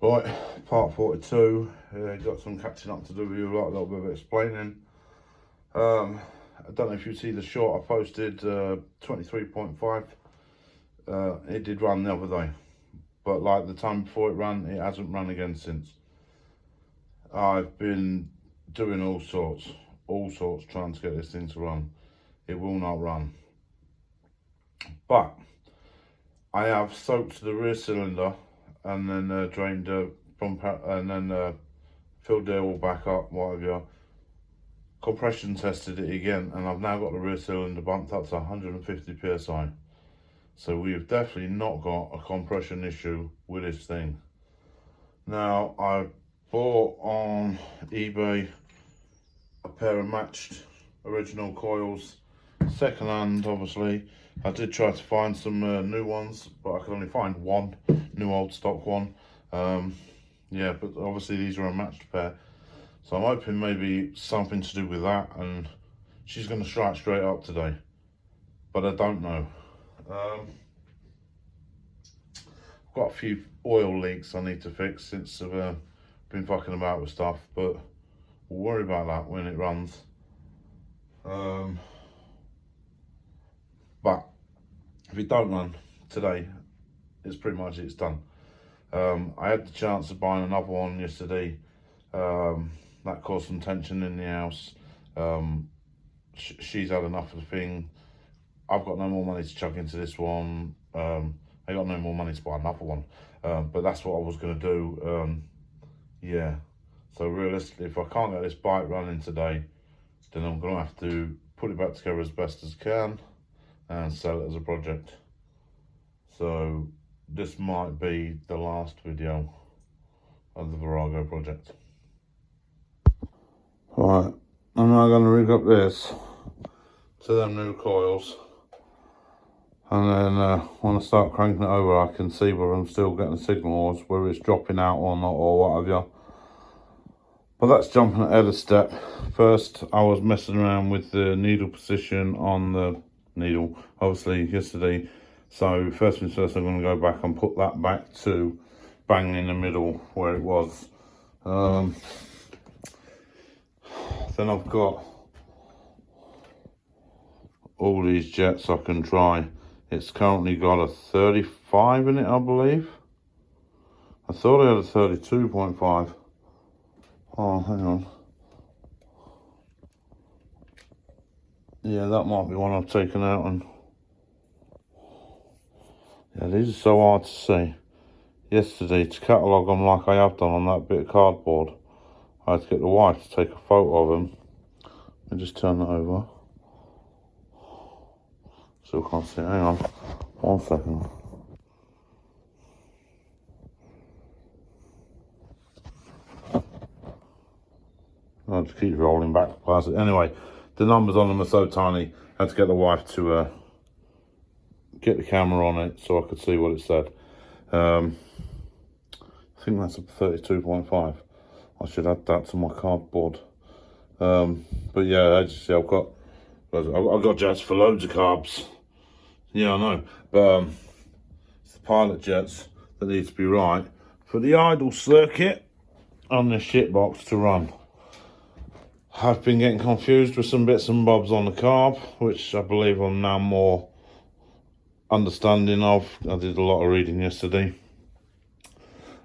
Right, part 42. Got some catching up to do with you, like a little bit of explaining. I don't know if you see the short I posted, 23.5. It did run the other day, but like the time before it ran, it hasn't run again since. I've been doing all sorts trying to get this thing to run. It will not run. But I have soaked the rear cylinder and then drained the pump out, and then filled the air all back up, whatever. Compression tested it again, and I've now got the rear cylinder bumped up to 150 psi. So we've definitely not got a compression issue with this thing. Now, I bought on eBay a pair of matched original coils, second hand obviously. I did try to find some new ones, but I could only find one new old stock one. Yeah, but obviously these are a matched pair, so I'm hoping maybe something to do with that, and she's going to strike straight up today, but I don't know. I've got a few oil leaks I need to fix since I've been fucking about with stuff, but we'll worry about that when it runs. But if it don't run today, it's pretty much it's done. I had the chance of buying another one yesterday. That caused some tension in the house. She's had enough of the thing. I've got no more money to chuck into this one. I got no more money to buy another one. But that's what I was going to do. Yeah. So realistically, if I can't get this bike running today, then I'm going to have to put it back together as best as I can and sell it as a project. So this might be the last video of the Virago project. Right, I'm now going to rig up this to them new coils, and then when I start cranking it over, I can see whether I'm still getting signals, whether it's dropping out or not, or whatever. But that's jumping ahead a step. First, I was messing around with the needle position on the needle, obviously, yesterday. So first things first, I'm going to go back and put that back to bang in the middle where it was. Then I've got all these jets I can try. It's currently got a 35 in it, I believe. I thought I had a 32.5. Oh, hang on. Yeah, that might be one I've taken out. And yeah, these are so hard to see. Yesterday, to catalogue them like I have done on that bit of cardboard, I had to get the wife to take a photo of them. Let me just turn that over. Still can't see it. Hang on. 1 second. I'll just keep rolling back past it. Anyway, the numbers on them are so tiny, I had to get the wife to get the camera on it so I could see what it said. I think that's a 32.5. I should add that to my cardboard. But yeah, as you see, I've got jets for loads of carbs. Yeah, I know, but it's the pilot jets that need to be right for the idle circuit on this shit box to run. I've been getting confused with some bits and bobs on the carb, which I believe I'm now more understanding of. I did a lot of reading yesterday.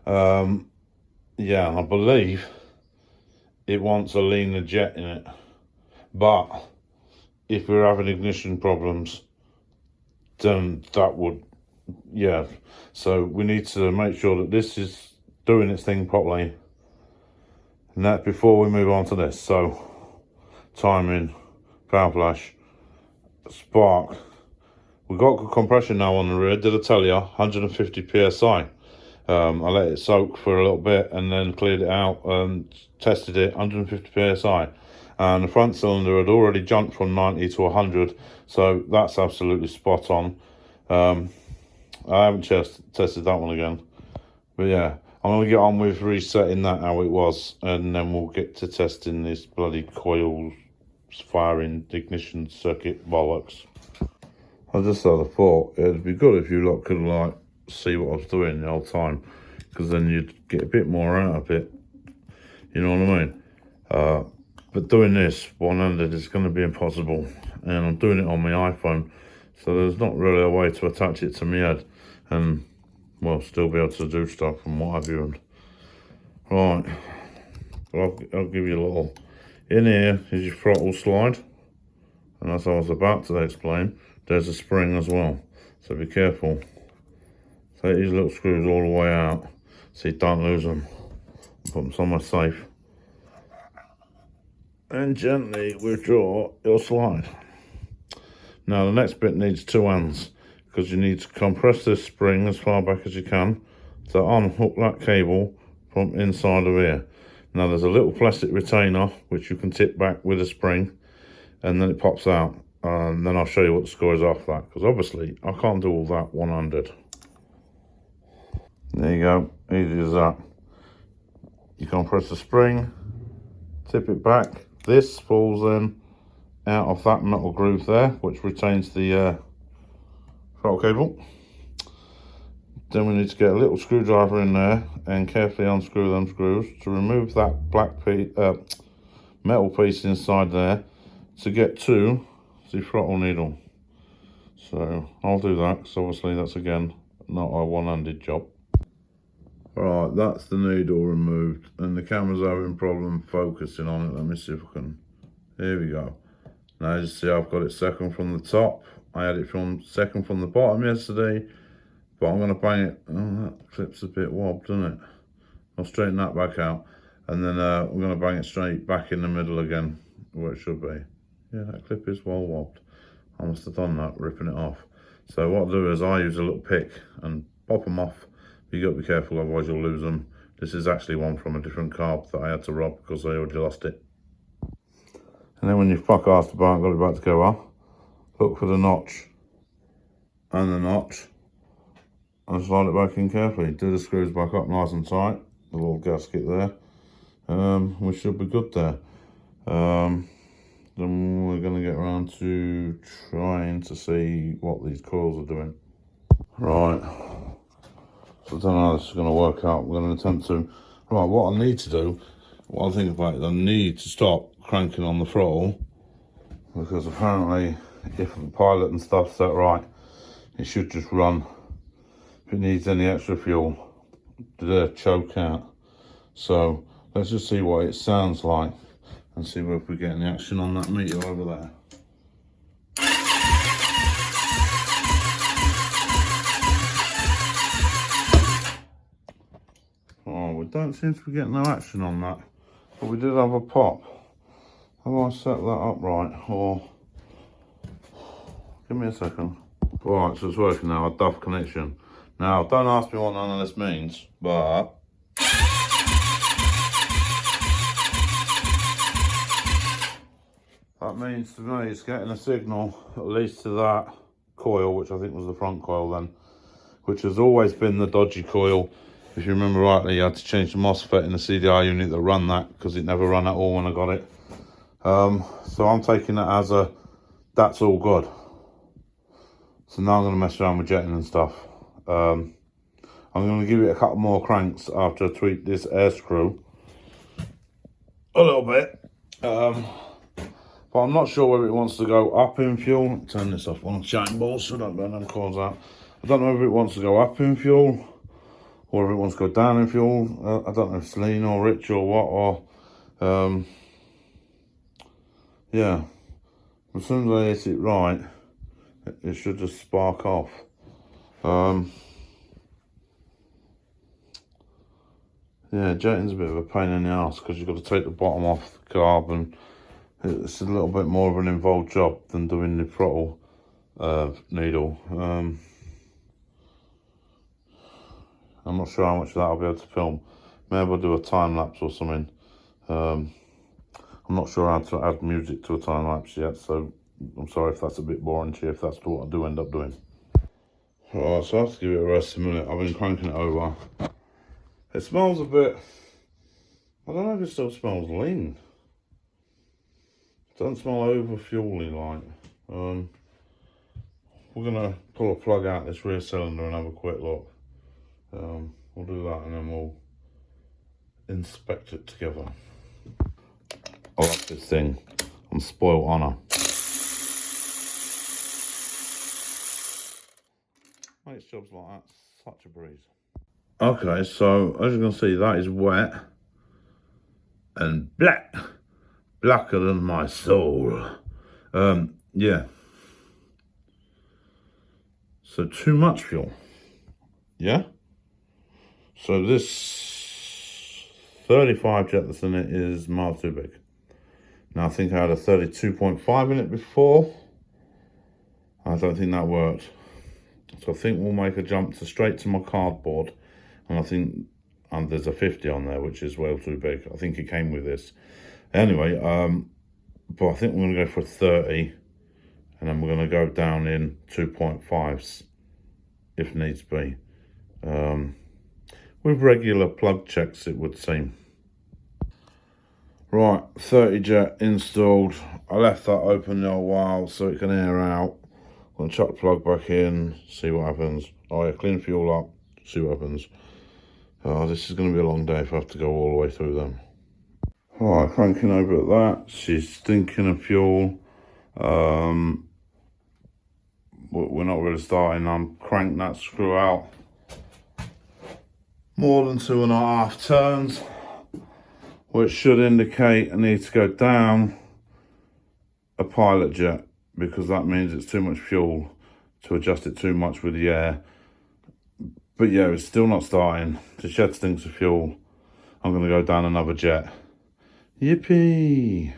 Yeah, I believe it wants a leaner jet in it, but if we're having ignition problems, then that would, yeah. So we need to make sure that this is doing its thing properly, and that before we move on to this. So timing, power flash, spark. We've got good compression now on the rear. Did I tell you? 150 psi. I let it soak for a little bit and then cleared it out and tested it, 150 psi. And the front cylinder had already jumped from 90 to 100, so that's absolutely spot on. I haven't tested that one again, but yeah, I'm going to get on with resetting that how it was, and then we'll get to testing this bloody coil firing ignition circuit bollocks. I just had a thought, it'd be good if you lot could like see what I was doing the whole time, because then you'd get a bit more out of it. You know what I mean? But doing this one-handed is going to be impossible, and I'm doing it on my iPhone, so there's not really a way to attach it to my head and, well, still be able to do stuff and what have you. Right, well, I'll give you a little. In here is your throttle slide, and as I was about to explain, there's a spring as well, so be careful. Take these little screws all the way out so you don't lose them. Put them somewhere safe. And gently withdraw your slide. Now the next bit needs two hands, because you need to compress this spring as far back as you can to unhook that cable from inside of here. Now there's a little plastic retainer which you can tip back with a spring, and then it pops out, and then I'll show you what the score is off that, because obviously I can't do all that one-handed. There you go, easy as that. You compress the spring, tip it back. This falls in out of that metal groove there, which retains the throttle cable. Then we need to get a little screwdriver in there and carefully unscrew them screws to remove that black metal piece inside there to get to the throttle needle. So I'll do that, because obviously that's again not a one-handed job. Right, that's the needle removed, and the camera's having problem focusing on it. Let me see if I can. Here we go. Now you see I've got it second from the top. I had it from second from the bottom yesterday, but I'm going to bang it. Oh, that clip's a bit wobbed, isn't it? I'll straighten that back out, and then we're going to bang it straight back in the middle again, where it should be. Yeah, that clip is well wobbed. I must have done that, ripping it off. So what I'll do is I use a little pick and pop them off. You got to be careful, otherwise you'll lose them. This is actually one from a different carb that I had to rob because I already lost it. And then when you fuck ass the bar and got it about to go off, look for the notch and the notch and slide it back in carefully. Do the screws back up nice and tight, the little gasket there. We should be good there. Then we're going to get around to trying to see what these coils are doing. Right. So I don't know how this is going to work out. We're going to attempt to. Right, what I need to do, what I think about it, I need to stop cranking on the throttle, because apparently if the pilot and stuff's set right, it should just run. If it needs any extra fuel, choke out. So let's just see what it sounds like and see if we get any action on that meter over there. Oh, we don't seem to be getting no action on that, but we did have a pop. Have I set that up right, or give me a second. Right, so it's working now, a duff connection. Now, don't ask me what none of this means, but that means to me it's getting a signal, at least to that coil, which I think was the front coil then, which has always been the dodgy coil. If you remember rightly, you had to change the MOSFET in the CDI unit that ran that, because it never ran at all when I got it. So I'm taking that as a, that's all good. So now I'm going to mess around with jetting and stuff. I'm going to give it a couple more cranks after I tweak this air screw a little bit. But I'm not sure whether it wants to go up in fuel. Turn this off on shine balls so I don't burn them coils out. I don't know if it wants to go up in fuel, or if it wants to go down in fuel. I don't know if it's lean or rich or what, or yeah. As soon as I hit it right, it should just spark off. Yeah, jetting's a bit of a pain in the ass, because you've got to take the bottom off the carb, and it's a little bit more of an involved job than doing the throttle needle. I'm not sure how much of that I'll be able to film. Maybe I'll do a time lapse or something. I'm not sure how to add music to a time lapse yet, so I'm sorry if that's a bit boring to you, if that's what I do end up doing. Alright, so I have to give it a rest a minute. I've been cranking it over. It smells a bit, I don't know if it still smells lean. It doesn't smell over fuel-y like. We're gonna pull a plug out this rear cylinder and have a quick look. We'll do that and then we'll inspect it together. I love this thing. I'm spoiled on her. Makes jobs like that such a breeze. Okay, so as you can see, that is wet and black. Blacker than my soul. Yeah. So too much fuel. Yeah? So this 35 jet that's in it is miles too big. Now I think I had a 32.5 in it before. I don't think that worked. So I think we'll make a jump straight to my cardboard. And I think there's a 50 on there, which is well too big. I think it came with this. Anyway, but I think we're going to go for 30. And then we're going to go down in 2.5s if needs be. With regular plug checks, it would seem. Right, 30 jet installed. I left that open a while so it can air out. I'm going to chuck the plug back in, see what happens. Oh yeah, clean fuel up, see what happens. Oh, this is going to be a long day if I have to go all the way through them. Right, cranking over at that. She's stinking of fuel. We're not really starting. I'm cranking that screw out. More than 2.5 turns, which should indicate I need to go down a pilot jet, because that means it's too much fuel to adjust it too much with the air. But yeah, it's still not starting. The shed stinks of fuel. I'm going to go down another jet. Yippee!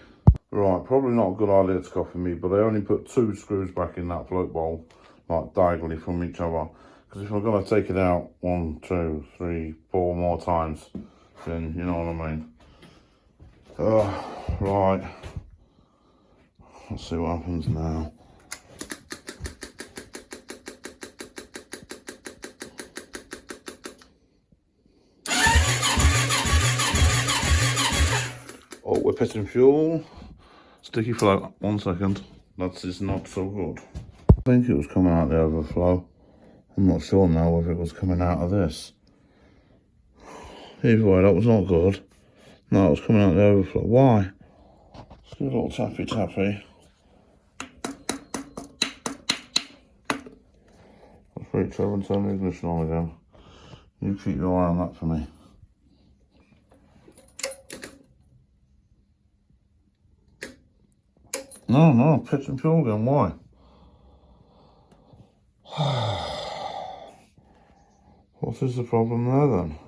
Right, probably not a good idea to copy me, but I only put 2 screws back in that float bowl, like diagonally from each other. Because if I'm going to take it out 1, 2, 3, 4 more times, then you know what I mean. Right. Let's see what happens now. Oh, we're pitting fuel. Sticky float. 1 second. That is not so good. I think it was coming out the overflow. I'm not sure now whether it was coming out of this. Either way, that was not good. No, it was coming out the overflow. Why? Let's give it a little tappy tappy. Let's reach over and turn the ignition on again. You keep your eye on that for me. No, pitch and fuel again. Why? What is the problem there then?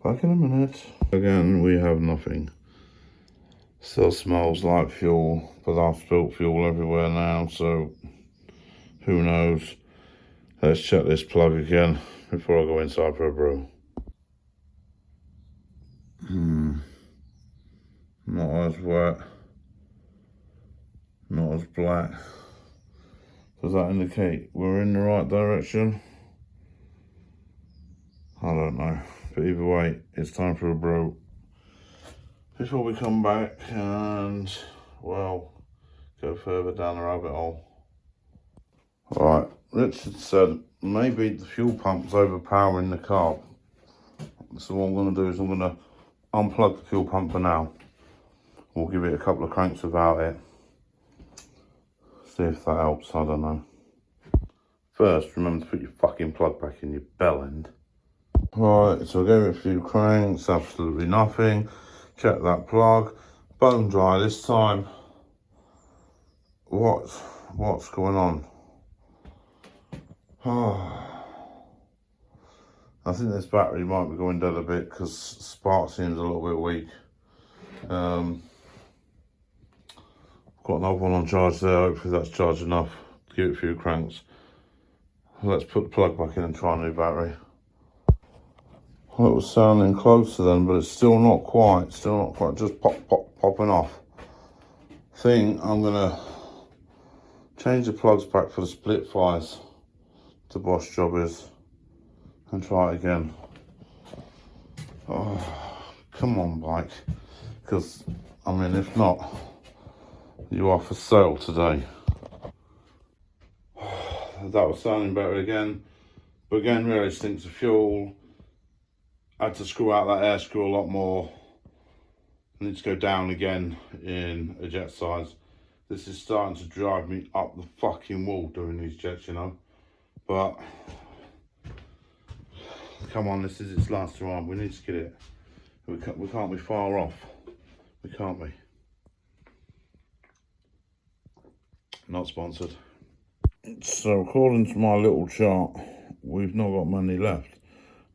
Back in a minute. Again, we have nothing. Still smells like fuel, but I've spilt fuel everywhere now, so who knows. Let's check this plug again before I go inside for a brew. Not as wet. Not as black. Does that indicate we're in the right direction? I don't know. But either way, it's time for a brew. Before we come back and, well, go further down the rabbit hole. Right, Richard said maybe the fuel pump's overpowering the car. So what I'm going to do is I'm going to unplug the fuel pump for now. We'll give it a couple of cranks without it. See if that helps, I don't know. First, remember to put your fucking plug back in your bell end. Right, so I gave it a few cranks, absolutely nothing. Check that plug. Bone dry this time. What's going on? I think this battery might be going dead a bit because spark seems a little bit weak. Got another one on charge there, hopefully that's charged enough. Give it a few cranks. Let's put the plug back in and try a new battery. Well, it was sounding closer then, but it's still not quite, just popping off. I think I'm gonna change the plugs back for the split fires, the Bosch job is, and try it again. Oh, come on bike, because, I mean, if not, you are for sale today. That was sounding better again. But again, really stinks of fuel. I had to screw out that air screw a lot more. I need to go down again in a jet size. This is starting to drive me up the fucking wall doing these jets, you know. But come on, this is its last ride. We need to get it. We can't be far off. We can't be. Not sponsored. So according to my little chart, we've not got many left.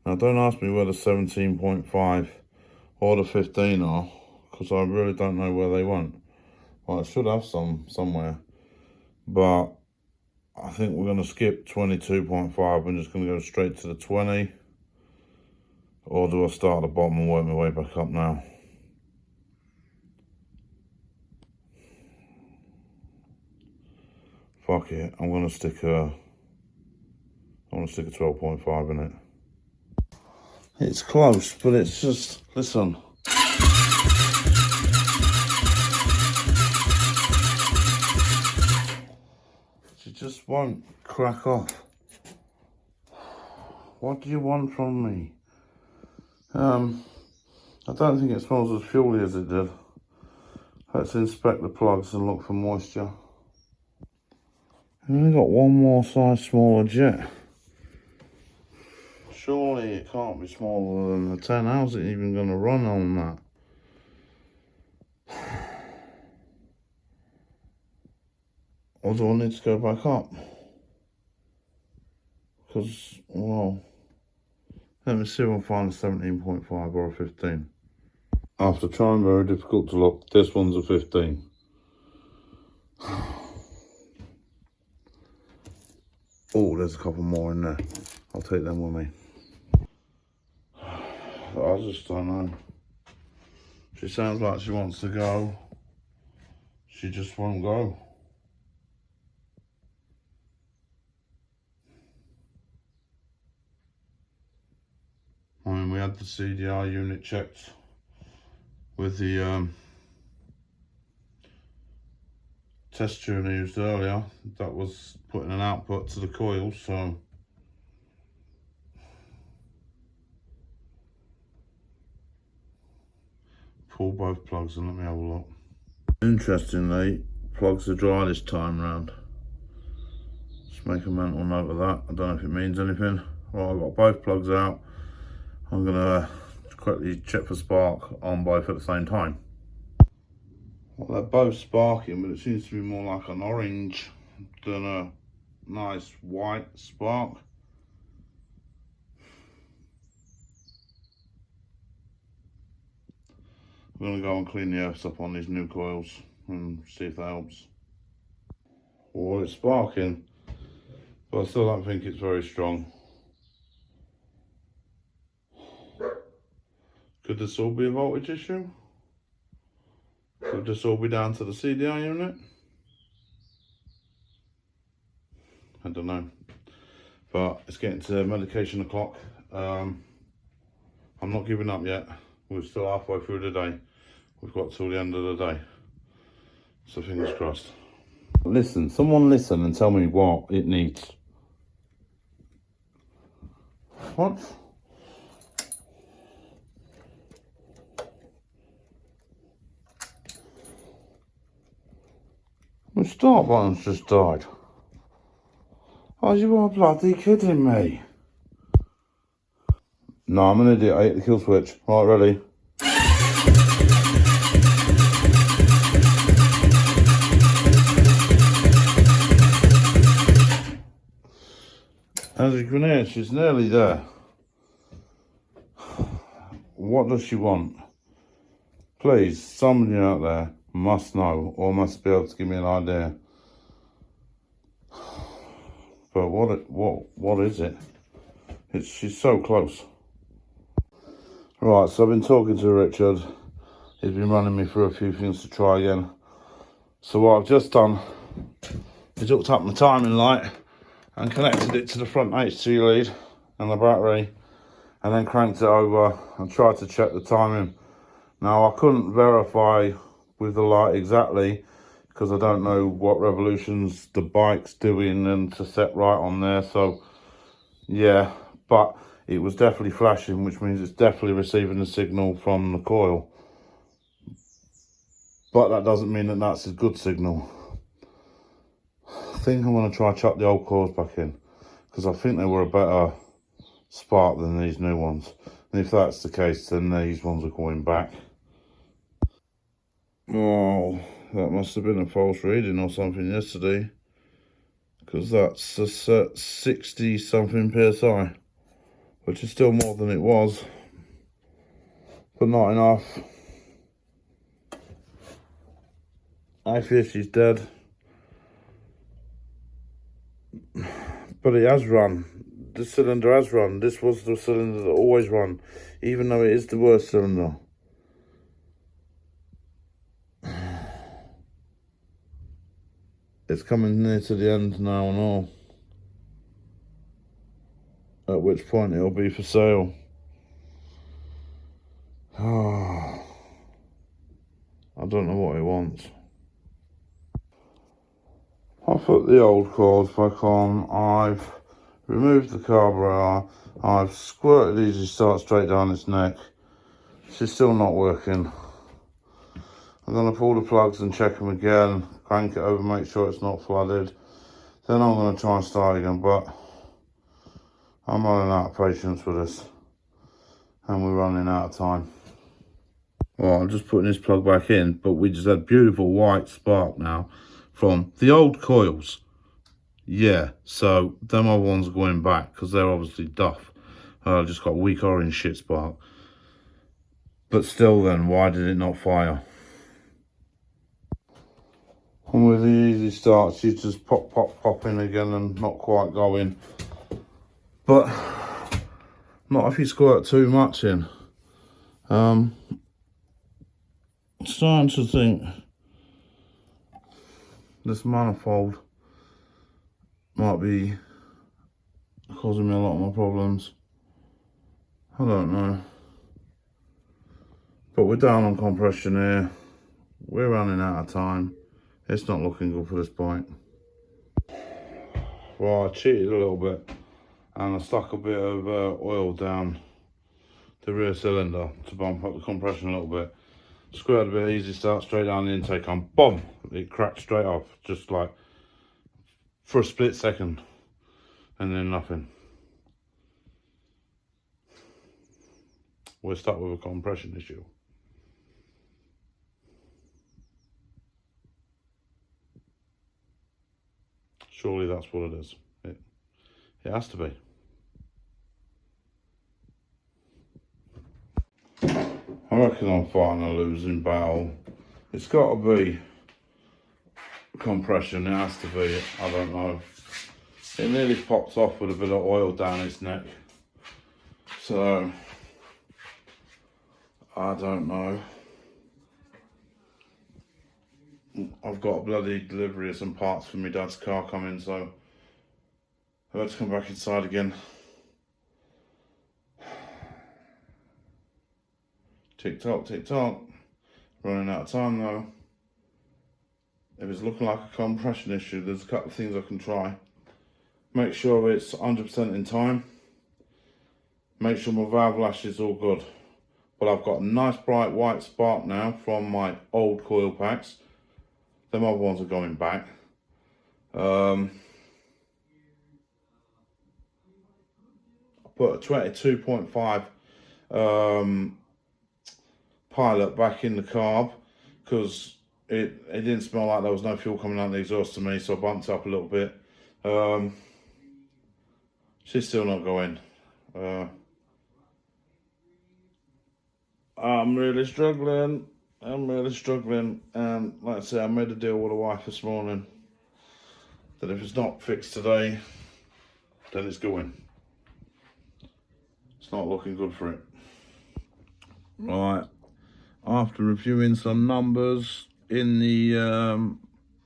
Now don't ask me where the 17.5 or the 15 are, because I really don't know where they went. Well, I should have some somewhere, but I think we're going to skip 22.5. I'm just going to go straight to the 20. Or do I start at the bottom and work my way back up now? Fuck it, I'm going to stick a 12.5 in it. It's close, but it's just, listen. She just won't crack off. What do you want from me? I don't think it smells as fuely as it did. Let's inspect the plugs and look for moisture. I've only got one more size smaller jet. Surely it can't be smaller than the 10. How's it even going to run on that? Or do I need to go back up? Because, well, let me see if I can find a 17.5 or a 15. After trying very difficult to look, this one's a 15. Oh, there's a couple more in there. I'll take them with me. I just don't know. She sounds like she wants to go. She just won't go. I mean, we had the CDI unit checked with the test tune I used earlier. That was putting an output to the coil, so pull both plugs and let me have a look. Interestingly, plugs are dry this time round. Just make a mental note of that. I don't know if it means anything. Right, I've got both plugs out. I'm gonna quickly check for spark on both at the same time. Well, they're both sparking, but it seems to be more like an orange than a nice white spark. I'm going to go and clean the earths up on these new coils and see if that helps. Well, it's sparking, but I still don't think it's very strong. Could this all be a voltage issue? Could this all be down to the CDI unit? I don't know. But it's getting to medication o'clock. I'm not giving up yet. We're still halfway through the day. We've got till the end of the day. So fingers crossed. Listen, someone listen and tell me what it needs. What? The start button's just died. Oh, you are bloody kidding me. No, I'm an idiot. I hit the kill switch. Right, ready? As you can hear, she's nearly there. What does she want? Please, somebody out there must know or must be able to give me an idea. But what is it? She's so close. Right, so I've been talking to Richard. He's been running me through a few things to try again. So what I've just done is hooked up my timing light and connected it to the front HT lead and the battery, and then cranked it over and tried to check the timing. Now I couldn't verify with the light exactly because I don't know what revolutions the bike's doing and to set right on there, so Yeah, but it was definitely flashing, which means it's definitely receiving a signal from the coil. But that doesn't mean that that's a good signal. I think I'm going to try chuck the old coils back in, because I think they were a better spark than these new ones. And if that's the case, then these ones are going back. Oh, that must have been a false reading or something yesterday, because that's a 60 something psi, which is still more than it was, but not enough. I fear she's dead, but it has run. The cylinder has run. This was the cylinder that always run, even though it is the worst cylinder. It's coming near to the end now and all, at which point it'll be for sale. I don't know what it wants. I put the old coils back on, I've removed the carburetor, I've squirted Easy Start straight down its neck. She's still not working. I'm going to pull the plugs and check them again, crank it over, make sure it's not flooded. Then I'm going to try and start again, but I'm running out of patience with this. And we're running out of time. Well, I'm just putting this plug back in, but we just had beautiful white spark now from the old coils. Yeah, so them other ones are going back because they're obviously duff. Just got weak orange shit spark. But still then, why did it not fire? And with the Easy Start, she's just pop in again and not quite going. But not if you squirt too much in. Starting to think this manifold might be causing me a lot of my problems. I don't know. But we're down on compression here. We're running out of time. It's not looking good for this point. Well, I cheated a little bit and I stuck a bit of oil down the rear cylinder to bump up the compression a little bit. Squared a bit, Easy Start straight down the intake and boom, it cracked straight off, just like for a split second, and then nothing. We're stuck with a compression issue. Surely that's what it is. It has to be. I reckon I'm fighting a losing battle. It's got to be compression, it has to be, I don't know. It nearly popped off with a bit of oil down its neck. So, I don't know. I've got a bloody delivery of some parts for my dad's car coming, so I've had to come back inside again. Tick tock, running out of time though. If it's looking like a compression issue, there's a couple of things I can try. Make sure it's 100% in time. Make sure my valve lash is all good. But I've got a nice bright white spark now from my old coil packs. Them other ones are going back. I put a 22.5 pilot back in the carb because it didn't smell like there was no fuel coming out of the exhaust to me, so I bumped up a little bit. She's still not going. I'm really struggling, and like I say, I made a deal with the wife this morning that if it's not fixed today, then it's going. It's not looking good for it. Right, after reviewing some numbers in the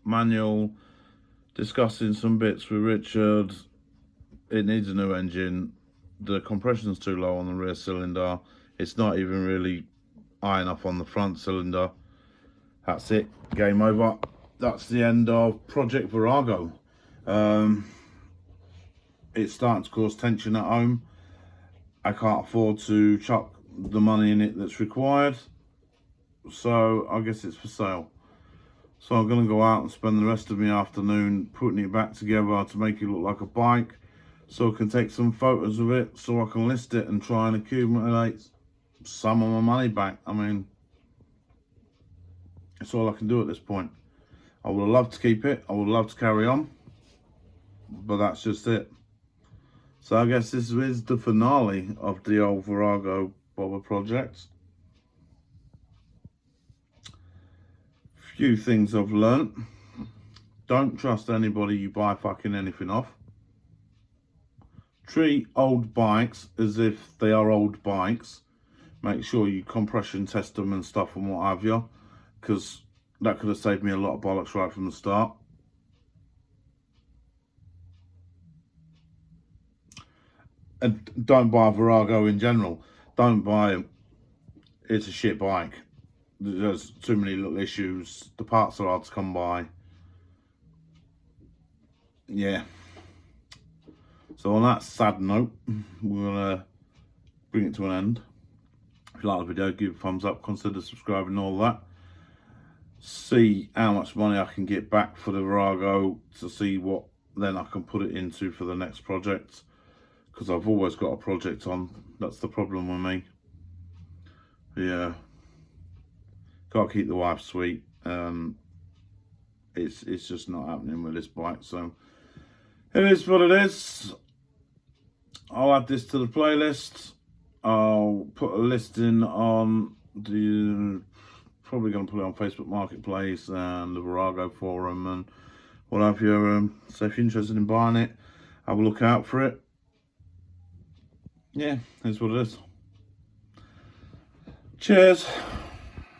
manual, discussing some bits with Richard, it needs a new engine. The compression's too low on the rear cylinder. It's not even really high enough on the front cylinder. That's it, game over. That's the end of Project Virago. it's starting to cause tension at home. I can't afford to chuck the money in it that's required, so I guess it's for sale. So I'm going to go out and spend the rest of my afternoon putting it back together to make it look like a bike, so I can take some photos of it, so I can list it and try and accumulate some of my money back. I mean, that's all I can do at this point. I would have loved to keep it, I would love to carry on, but that's just it. So I guess this is the finale of the old Virago bobber project. Few things I've learnt. Don't trust anybody you buy fucking anything off. Treat old bikes as if they are old bikes. Make sure you compression test them and stuff and what have you, because that could have saved me a lot of bollocks right from the start. And don't buy a Virago in general. Don't buy it. It's a shit bike. There's too many little issues. The parts are hard to come by. Yeah. So on that sad note, we're gonna bring it to an end. If you like the video, give it a thumbs up, consider subscribing and all that. See how much money I can get back for the Virago to see what then I can put it into for the next project. Because I've always got a project on. That's the problem with me. Yeah. Can't keep the wife sweet. It's just not happening with this bike, so it is what it is. I'll add this to the playlist. I'll put a listing on the, probably going to put it on Facebook Marketplace and the Virago forum and what have you. So if you're interested in buying it, have a look out for it. Yeah, that's what it is. Cheers.